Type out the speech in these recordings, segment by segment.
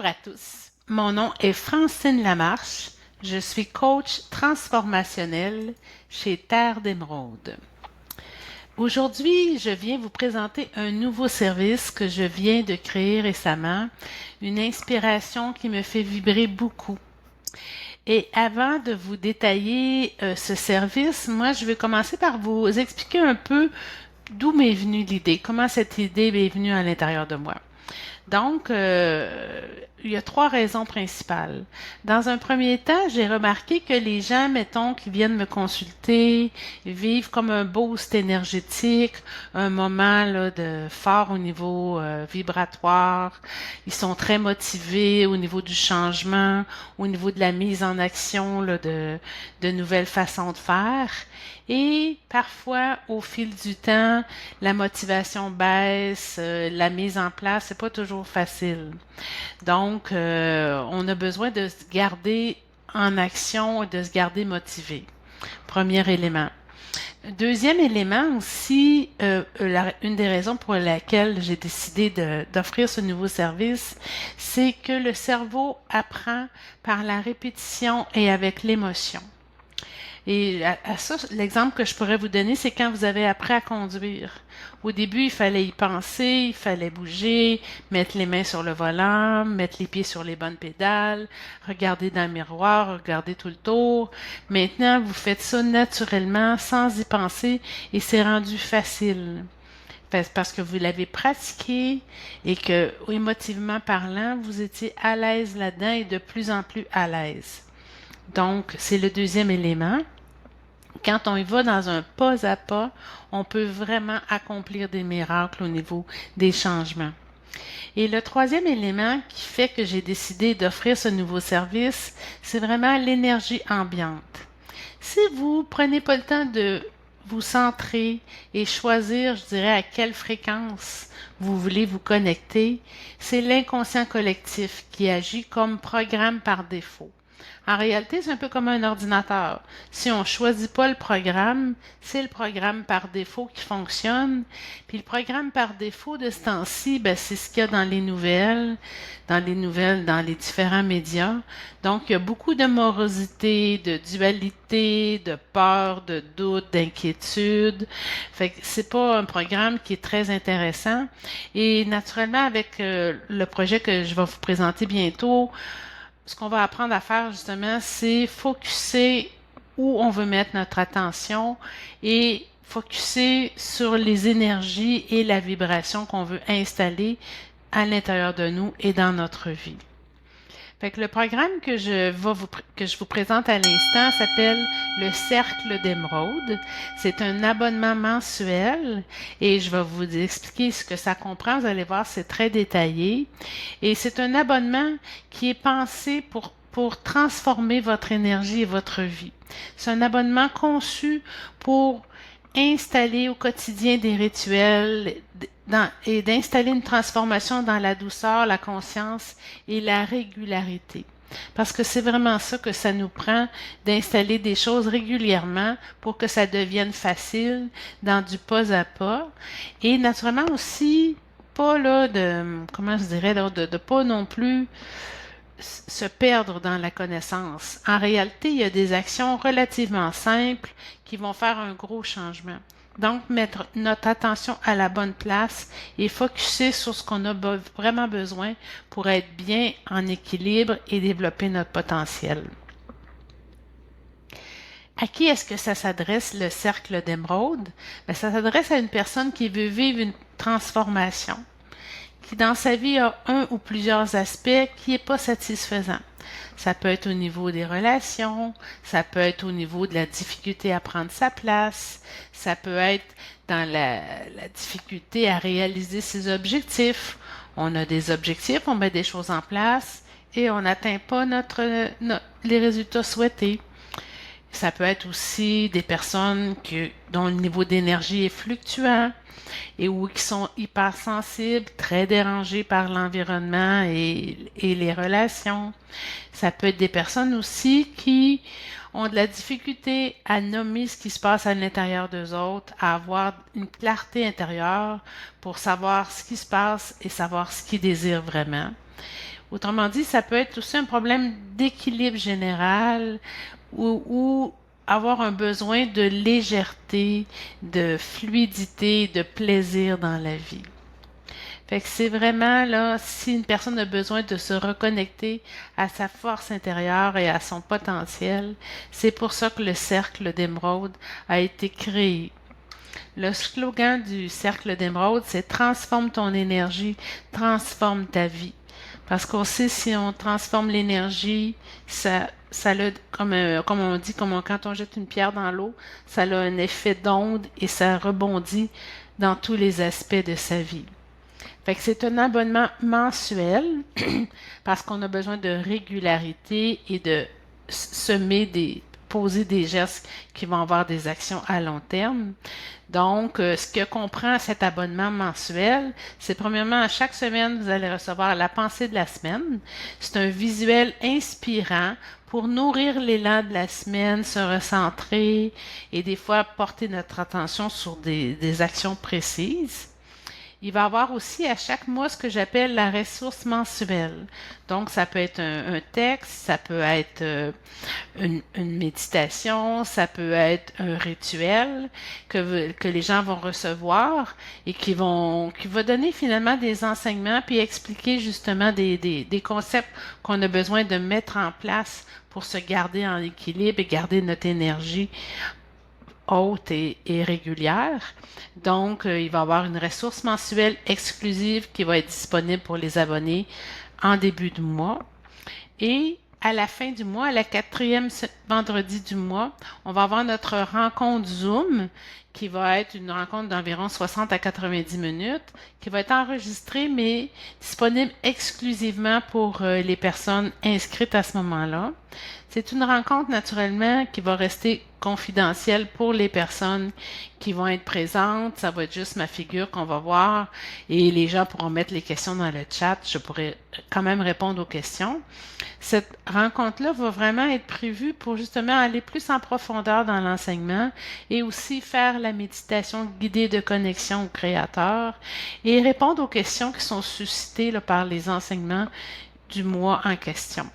à tous. Mon nom est Francine Lamarche. Je suis coach transformationnel chez Terre d'Émeraude. Aujourd'hui, je viens vous présenter un nouveau service que je viens de créer récemment, une inspiration qui me fait vibrer beaucoup. Et avant de vous détailler ce service, moi, je vais commencer par vous expliquer un peu d'où m'est venue l'idée, comment cette idée m'est venue à l'intérieur de moi. Donc, il y a trois raisons principales. Dans un premier temps, j'ai remarqué que les gens, mettons, qui viennent me consulter, vivent comme un boost énergétique, un moment là, de fort au niveau vibratoire. Ils sont très motivés au niveau du changement, au niveau de la mise en action là, de nouvelles façons de faire. Et parfois, au fil du temps, la motivation baisse, la mise en place, c'est pas toujours facile. Donc, on a besoin de se garder en action et de se garder motivé. Premier élément. Deuxième élément aussi, une des raisons pour laquelle j'ai décidé d'offrir ce nouveau service, c'est que le cerveau apprend par la répétition et avec l'émotion. Et à ça, l'exemple que je pourrais vous donner, c'est quand vous avez appris à conduire. Au début, il fallait y penser, il fallait bouger, mettre les mains sur le volant, mettre les pieds sur les bonnes pédales, regarder dans le miroir, regarder tout le tour. Maintenant, vous faites ça naturellement, sans y penser, et c'est rendu facile. Parce que vous l'avez pratiqué et que, émotivement parlant, vous étiez à l'aise là-dedans et de plus en plus à l'aise. Donc, c'est le deuxième élément. Quand on y va dans un pas à pas, on peut vraiment accomplir des miracles au niveau des changements. Et le troisième élément qui fait que j'ai décidé d'offrir ce nouveau service, c'est vraiment l'énergie ambiante. Si vous prenez pas le temps de vous centrer et choisir, je dirais, à quelle fréquence vous voulez vous connecter, c'est l'inconscient collectif qui agit comme programme par défaut. En réalité, c'est un peu comme un ordinateur. Si on ne choisit pas le programme, c'est le programme par défaut qui fonctionne. Puis le programme par défaut de ce temps-ci, ben, c'est ce qu'il y a dans les nouvelles, dans les différents médias. Donc, il y a beaucoup de morosité, de dualité, de peur, de doute, d'inquiétude. Fait que c'est pas un programme qui est très intéressant. Et naturellement, avec le projet que je vais vous présenter bientôt, ce qu'on va apprendre à faire justement, c'est focusser où on veut mettre notre attention et focusser sur les énergies et la vibration qu'on veut installer à l'intérieur de nous et dans notre vie. Fait que le programme que je vous présente à l'instant s'appelle le Cercle d'Émeraude. C'est un abonnement mensuel et je vais vous expliquer ce que ça comprend. Vous allez voir, c'est très détaillé. Et c'est un abonnement qui est pensé pour transformer votre énergie et votre vie. C'est un abonnement conçu pour installer au quotidien des rituels et d'installer une transformation dans la douceur, la conscience et la régularité. Parce que c'est vraiment ça que ça nous prend, d'installer des choses régulièrement pour que ça devienne facile dans du pas à pas. Et naturellement aussi, pas là comment je dirais, de pas non plus se perdre dans la connaissance. En réalité, il y a des actions relativement simples qui vont faire un gros changement. Donc, mettre notre attention à la bonne place et focuser sur ce qu'on a vraiment besoin pour être bien en équilibre et développer notre potentiel. À qui est-ce que ça s'adresse, le cercle d'émeraude? Bien, ça s'adresse à une personne qui veut vivre une transformation, qui dans sa vie a un ou plusieurs aspects qui n'est pas satisfaisant. Ça peut être au niveau des relations, ça peut être au niveau de la difficulté à prendre sa place, ça peut être dans la difficulté à réaliser ses objectifs. On a des objectifs, on met des choses en place et on n'atteint pas les résultats souhaités. Ça peut être aussi des personnes dont le niveau d'énergie est fluctuant et qui sont hypersensibles, très dérangés par l'environnement et les relations. Ça peut être des personnes aussi qui ont de la difficulté à nommer ce qui se passe à l'intérieur d'eux autres, à avoir une clarté intérieure pour savoir ce qui se passe et savoir ce qu'ils désirent vraiment. Autrement dit, ça peut être aussi un problème d'équilibre général ou avoir un besoin de légèreté, de fluidité, de plaisir dans la vie. Fait que c'est vraiment là, si une personne a besoin de se reconnecter à sa force intérieure et à son potentiel, c'est pour ça que le cercle d'émeraude a été créé. Le slogan du cercle d'émeraude, c'est transforme ton énergie, transforme ta vie. Parce qu'on sait si on transforme l'énergie, ça a, comme on dit, quand on jette une pierre dans l'eau, ça a un effet d'onde et ça rebondit dans tous les aspects de sa vie. Fait que c'est un abonnement mensuel parce qu'on a besoin de régularité et de poser des gestes qui vont avoir des actions à long terme. Donc, ce que comprend cet abonnement mensuel, c'est premièrement, à chaque semaine, vous allez recevoir la pensée de la semaine. C'est un visuel inspirant pour nourrir l'élan de la semaine, se recentrer et des fois porter notre attention sur des actions précises. Il va y avoir aussi à chaque mois ce que j'appelle la ressource mensuelle. Donc, ça peut être un texte, ça peut être une méditation, ça peut être un rituel que les gens vont recevoir et qui va donner finalement des enseignements puis expliquer justement des concepts qu'on a besoin de mettre en place pour se garder en équilibre et garder notre énergie haute et régulière. Donc, il va y avoir une ressource mensuelle exclusive qui va être disponible pour les abonnés en début de mois. Et à la fin du mois, à la 4e vendredi du mois, on va avoir notre rencontre Zoom qui va être une rencontre d'environ 60 à 90 minutes, qui va être enregistrée mais disponible exclusivement pour les personnes inscrites à ce moment-là. C'est une rencontre naturellement qui va rester confidentielle pour les personnes qui vont être présentes. Ça va être juste ma figure qu'on va voir et les gens pourront mettre les questions dans le chat. Je pourrai quand même répondre aux questions. Cette rencontre-là va vraiment être prévue pour justement aller plus en profondeur dans l'enseignement et aussi faire la méditation guidée de connexion au Créateur et répondre aux questions qui sont suscitées là, par les enseignements du mois en question.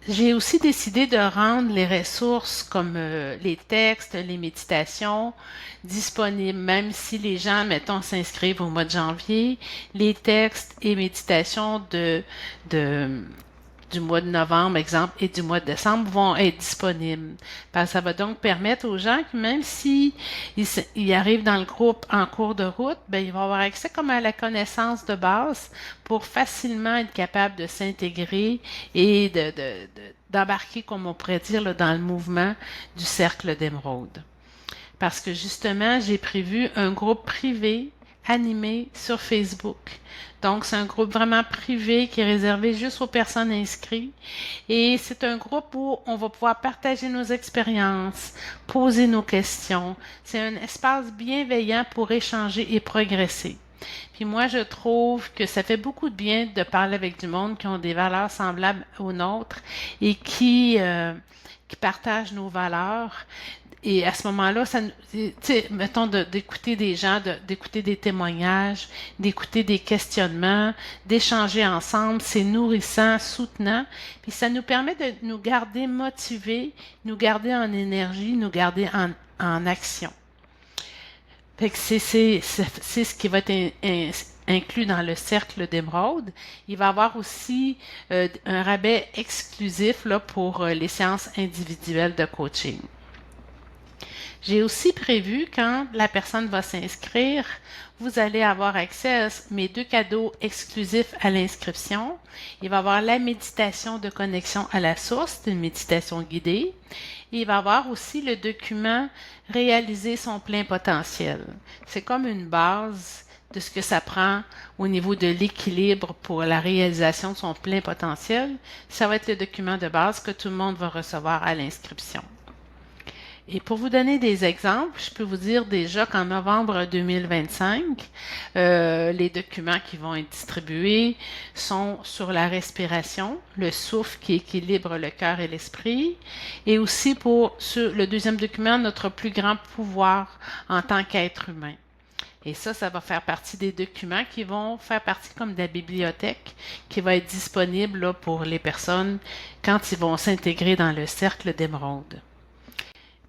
J'ai aussi décidé de rendre les ressources comme les textes, les méditations disponibles, même si les gens, mettons, s'inscrivent au mois de janvier, les textes et méditations du mois de novembre, exemple, et du mois de décembre vont être disponibles. Parce que ça va donc permettre aux gens que même si ils arrivent dans le groupe en cours de route, ben, ils vont avoir accès comme à la connaissance de base pour facilement être capable de s'intégrer et d'embarquer, comme on pourrait dire, là, dans le mouvement du cercle d'émeraude. Parce que justement, j'ai prévu un groupe privé animé sur Facebook. Donc, c'est un groupe vraiment privé qui est réservé juste aux personnes inscrites. Et c'est un groupe où on va pouvoir partager nos expériences, poser nos questions. C'est un espace bienveillant pour échanger et progresser. Puis moi, je trouve que ça fait beaucoup de bien de parler avec du monde qui ont des valeurs semblables aux nôtres et qui partagent nos valeurs. Et à ce moment-là, ça, tu sais, mettons d'écouter des gens, d'écouter des témoignages, d'écouter des questionnements, d'échanger ensemble, c'est nourrissant, soutenant, puis ça nous permet de nous garder motivés, nous garder en énergie, nous garder en action. Fait que c'est ce qui va être inclus dans le cercle d'émeraude. Il va y avoir aussi un rabais exclusif là, pour les séances individuelles de coaching. J'ai aussi prévu, quand la personne va s'inscrire, vous allez avoir accès à mes 2 cadeaux exclusifs à l'inscription. Il va y avoir la méditation de connexion à la source, une méditation guidée. Et il va y avoir aussi le document Réaliser son plein potentiel. C'est comme une base de ce que ça prend au niveau de l'équilibre pour la réalisation de son plein potentiel. Ça va être le document de base que tout le monde va recevoir à l'inscription. Et pour vous donner des exemples, je peux vous dire déjà qu'en novembre 2025, les documents qui vont être distribués sont sur la respiration, le souffle qui équilibre le cœur et l'esprit, et aussi sur le deuxième document, notre plus grand pouvoir en tant qu'être humain. Et ça va faire partie des documents qui vont faire partie comme de la bibliothèque qui va être disponible là, pour les personnes quand ils vont s'intégrer dans le cercle d'émeraude.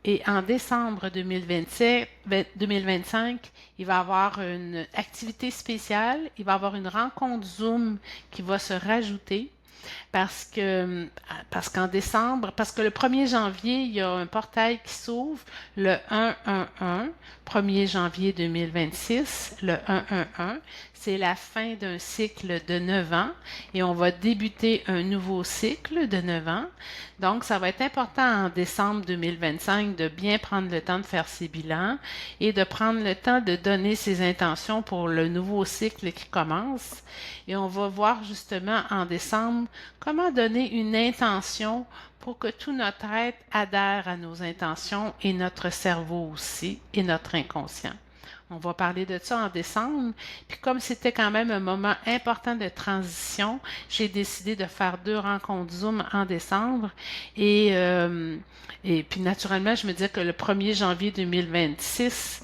Et en décembre 2025, il va y avoir une activité spéciale, il va y avoir une rencontre Zoom qui va se rajouter parce qu'en décembre, parce que le 1er janvier, il y a un portail qui s'ouvre, le 111, 1er janvier 2026, le 111, c'est la fin d'un cycle de 9 ans et on va débuter un nouveau cycle de 9 ans. Donc, ça va être important en décembre 2025 de bien prendre le temps de faire ses bilans et de prendre le temps de donner ses intentions pour le nouveau cycle qui commence. Et on va voir justement en décembre comment donner une intention pour que tout notre être adhère à nos intentions et notre cerveau aussi et notre inconscient. On va parler de ça en décembre. Puis comme c'était quand même un moment important de transition, j'ai décidé de faire 2 rencontres Zoom en décembre. Et puis naturellement, je me disais que le 1er janvier 2026,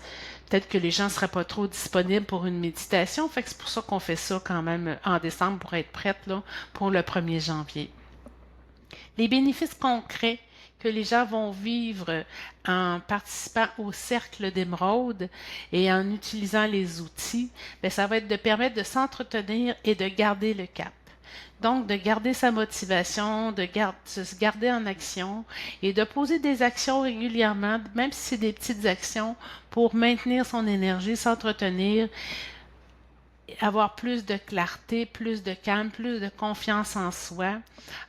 peut-être que les gens ne seraient pas trop disponibles pour une méditation. Fait que c'est pour ça qu'on fait ça quand même en décembre pour être prête là, pour le 1er janvier. Les bénéfices concrets que les gens vont vivre en participant au cercle d'émeraude et en utilisant les outils, bien, ça va être de permettre de s'entretenir et de garder le cap. Donc, de garder sa motivation, de se garder en action et de poser des actions régulièrement, même si c'est des petites actions, pour maintenir son énergie, s'entretenir, avoir plus de clarté, plus de calme, plus de confiance en soi,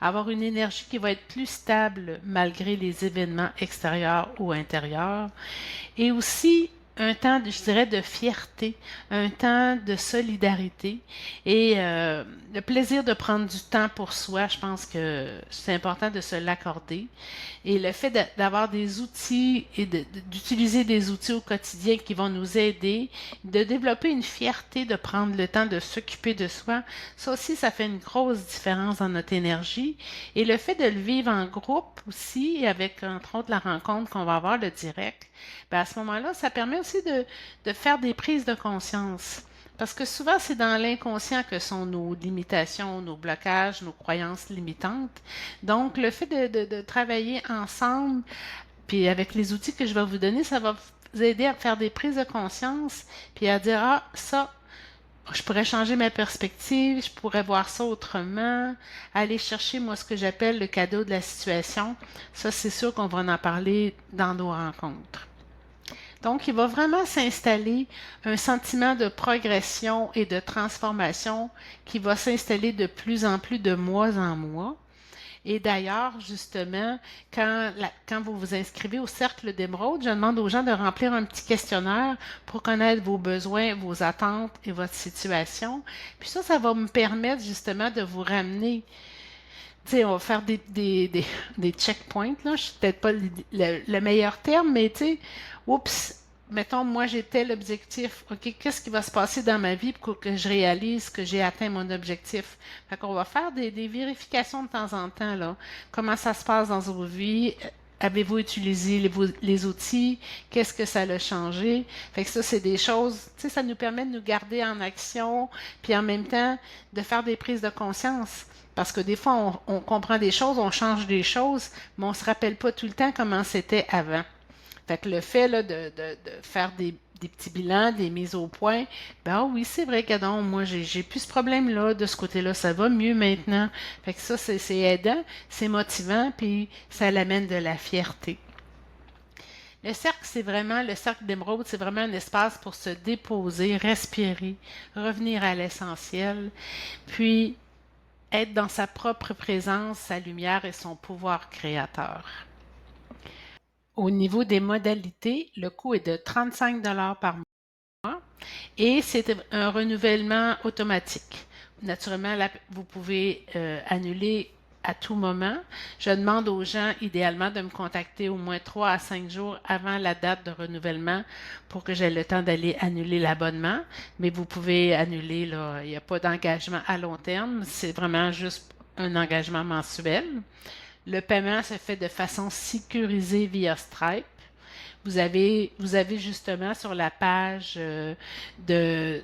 avoir une énergie qui va être plus stable malgré les événements extérieurs ou intérieurs, et aussi un temps, je dirais, de fierté, un temps de solidarité et le plaisir de prendre du temps pour soi, je pense que c'est important de se l'accorder. Et le fait d'avoir des outils et d'utiliser des outils au quotidien qui vont nous aider, de développer une fierté de prendre le temps de s'occuper de soi, ça aussi, ça fait une grosse différence dans notre énergie. Et le fait de le vivre en groupe aussi, avec entre autres la rencontre qu'on va avoir, le direct, bien à ce moment-là, ça permet aussi de faire des prises de conscience. Parce que souvent, c'est dans l'inconscient que sont nos limitations, nos blocages, nos croyances limitantes. Donc, le fait de travailler ensemble, puis avec les outils que je vais vous donner, ça va vous aider à faire des prises de conscience, puis à dire, ah, ça, je pourrais changer ma perspective, je pourrais voir ça autrement, aller chercher, moi, ce que j'appelle le cadeau de la situation. Ça, c'est sûr qu'on va en parler dans nos rencontres. Donc, il va vraiment s'installer un sentiment de progression et de transformation qui va s'installer de plus en plus de mois en mois. Et d'ailleurs, justement, quand vous vous inscrivez au Cercle d'Émeraude, je demande aux gens de remplir un petit questionnaire pour connaître vos besoins, vos attentes et votre situation. Puis ça va me permettre justement de vous ramener. Tu sais, on va faire des checkpoints, là. Je suis peut-être pas le meilleur terme, mais tu sais, oups, mettons, moi j'ai tel objectif. OK, qu'est-ce qui va se passer dans ma vie pour que je réalise que j'ai atteint mon objectif? Fait qu'on va faire des vérifications de temps en temps, là. Comment ça se passe dans vos vies? Avez-vous utilisé les outils? Qu'est-ce que ça a changé? Fait que ça, c'est des choses, tu sais, ça nous permet de nous garder en action, puis en même temps, de faire des prises de conscience. Parce que des fois, on comprend des choses, on change des choses, mais on ne se rappelle pas tout le temps comment c'était avant. Fait que le fait là, de faire des petits bilans, des mises au point, ben oui, c'est vrai que non, moi, j'ai plus ce problème-là, de ce côté-là, ça va mieux maintenant. Fait que ça, c'est aidant, c'est motivant, puis ça l'amène de la fierté. Le cercle d'émeraude, c'est vraiment un espace pour se déposer, respirer, revenir à l'essentiel, puis être dans sa propre présence, sa lumière et son pouvoir créateur. Au niveau des modalités, le coût est de 35 par mois et c'est un renouvellement automatique. Naturellement, là, vous pouvez annuler à tout moment. Je demande aux gens idéalement de me contacter au moins 3 à 5 jours avant la date de renouvellement pour que j'aie le temps d'aller annuler l'abonnement. Mais vous pouvez annuler, là, il n'y a pas d'engagement à long terme, c'est vraiment juste un engagement mensuel. Le paiement se fait de façon sécurisée via Stripe. Vous avez justement sur la page du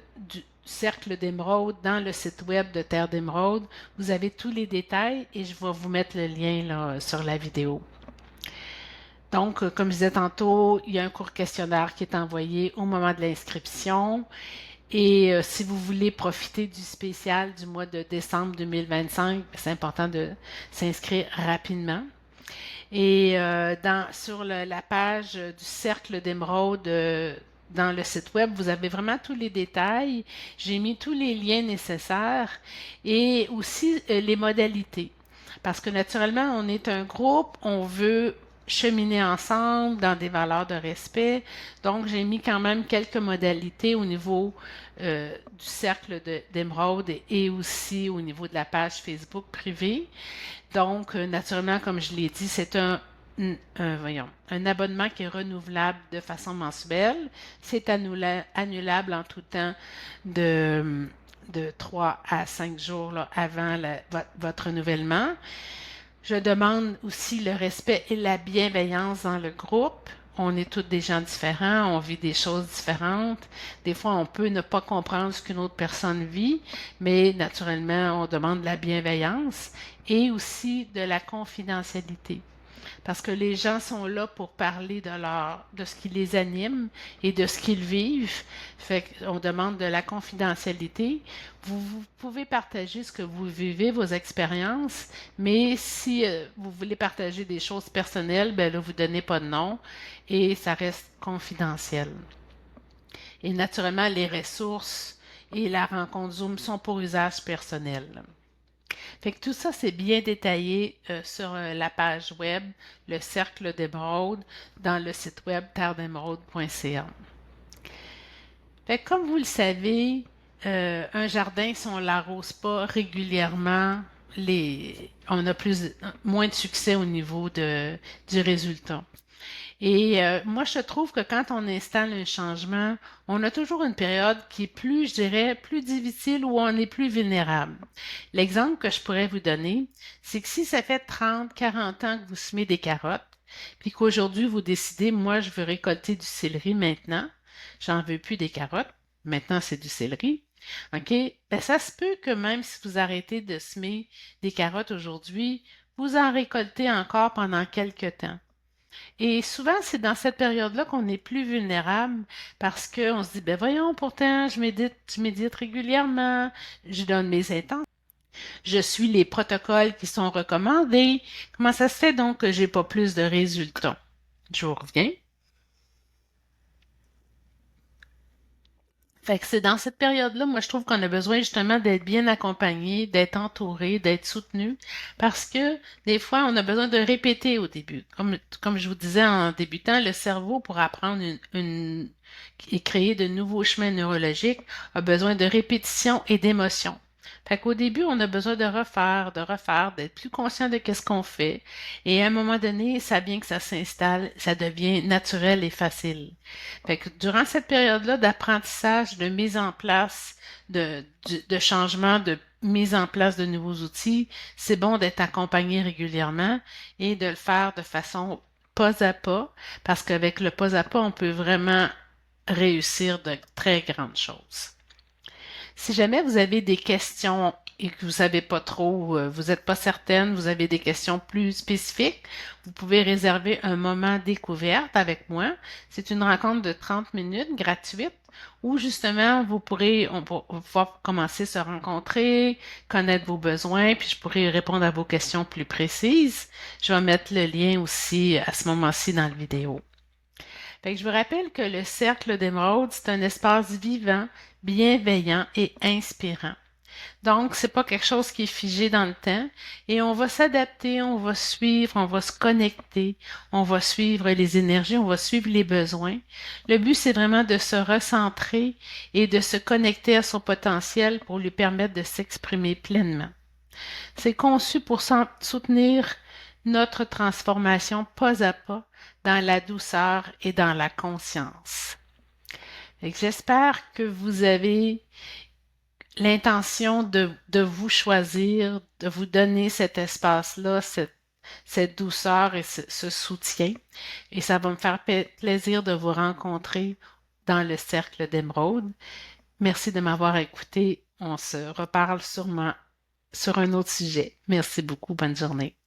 Cercle d'Émeraude dans le site web de Terre d'Émeraude, vous avez tous les détails et je vais vous mettre le lien là, sur la vidéo. Donc, comme je disais tantôt, il y a un court questionnaire qui est envoyé au moment de l'inscription. Et si vous voulez profiter du spécial du mois de décembre 2025, c'est important de s'inscrire rapidement. Et sur la page du Cercle d'Émeraude dans le site web, vous avez vraiment tous les détails. J'ai mis tous les liens nécessaires et aussi les modalités. Parce que naturellement, on est un groupe, on veut cheminer ensemble dans des valeurs de respect. Donc, j'ai mis quand même quelques modalités au niveau du cercle d'Émeraude et aussi au niveau de la page Facebook privée. Donc, naturellement, comme je l'ai dit, c'est un abonnement qui est renouvelable de façon mensuelle. C'est annulable en tout temps de 3 à 5 jours là, avant votre renouvellement. Je demande aussi le respect et la bienveillance dans le groupe. On est tous des gens différents, on vit des choses différentes. Des fois, on peut ne pas comprendre ce qu'une autre personne vit, mais naturellement, on demande de la bienveillance et aussi de la confidentialité. Parce que les gens sont là pour parler de ce qui les anime et de ce qu'ils vivent. Fait qu'on demande de la confidentialité. Vous pouvez partager ce que vous vivez, vos expériences, mais si vous voulez partager des choses personnelles, ben là, vous ne donnez pas de nom et ça reste confidentiel. Et naturellement, les ressources et la rencontre Zoom sont pour usage personnel. Fait que tout ça, c'est bien détaillé sur la page web, le Cercle d'Émeraude, dans le site web terredémeraude.ca. Fait que comme vous le savez, un jardin, si on ne l'arrose pas régulièrement, on a moins de succès au niveau du résultat. Et moi, je trouve que quand on installe un changement, on a toujours une période qui est plus, je dirais, plus difficile où on est plus vulnérable. L'exemple que je pourrais vous donner, c'est que si ça fait 30, 40 ans que vous semez des carottes, puis qu'aujourd'hui vous décidez, moi, je veux récolter du céleri maintenant, j'en veux plus des carottes, maintenant c'est du céleri. OK? Ben, ça se peut que même si vous arrêtez de semer des carottes aujourd'hui, vous en récoltez encore pendant quelques temps. Et souvent, c'est dans cette période-là qu'on est plus vulnérable parce qu'on se dit, ben voyons, pourtant, je médite régulièrement, je donne mes intentions, je suis les protocoles qui sont recommandés. Comment ça se fait donc que j'ai pas plus de résultats? Je vous reviens. Fait que c'est dans cette période-là, moi, je trouve qu'on a besoin justement d'être bien accompagné, d'être entouré, d'être soutenu, parce que des fois, on a besoin de répéter au début. Comme je vous disais en débutant, le cerveau, pour apprendre et créer de nouveaux chemins neurologiques, a besoin de répétition et d'émotion. Fait qu'au début, on a besoin de refaire, d'être plus conscient de qu'est-ce qu'on fait. Et à un moment donné, ça vient que ça s'installe, ça devient naturel et facile. Fait que durant cette période-là d'apprentissage, de mise en place, de changement, de mise en place de nouveaux outils, c'est bon d'être accompagné régulièrement et de le faire de façon pas à pas, parce qu'avec le pas à pas, on peut vraiment réussir de très grandes choses. Si jamais vous avez des questions et que vous savez pas trop, vous n'êtes pas certaine, vous avez des questions plus spécifiques, vous pouvez réserver un moment découverte avec moi. C'est une rencontre de 30 minutes gratuite où justement on va pouvoir commencer à se rencontrer, connaître vos besoins, puis je pourrai répondre à vos questions plus précises. Je vais mettre le lien aussi à ce moment-ci dans la vidéo. Fait que je vous rappelle que le Cercle d'Émeraude, c'est un espace vivant, bienveillant et inspirant. Donc, c'est pas quelque chose qui est figé dans le temps et on va s'adapter, on va suivre, on va se connecter, on va suivre les énergies, on va suivre les besoins. Le but, c'est vraiment de se recentrer et de se connecter à son potentiel pour lui permettre de s'exprimer pleinement. C'est conçu pour soutenir notre transformation pas à pas dans la douceur et dans la conscience. J'espère que vous avez l'intention de vous choisir, de vous donner cet espace-là, cette douceur et ce soutien. Et ça va me faire plaisir de vous rencontrer dans le cercle d'émeraude. Merci de m'avoir écouté. On se reparle sûrement sur un autre sujet. Merci beaucoup. Bonne journée.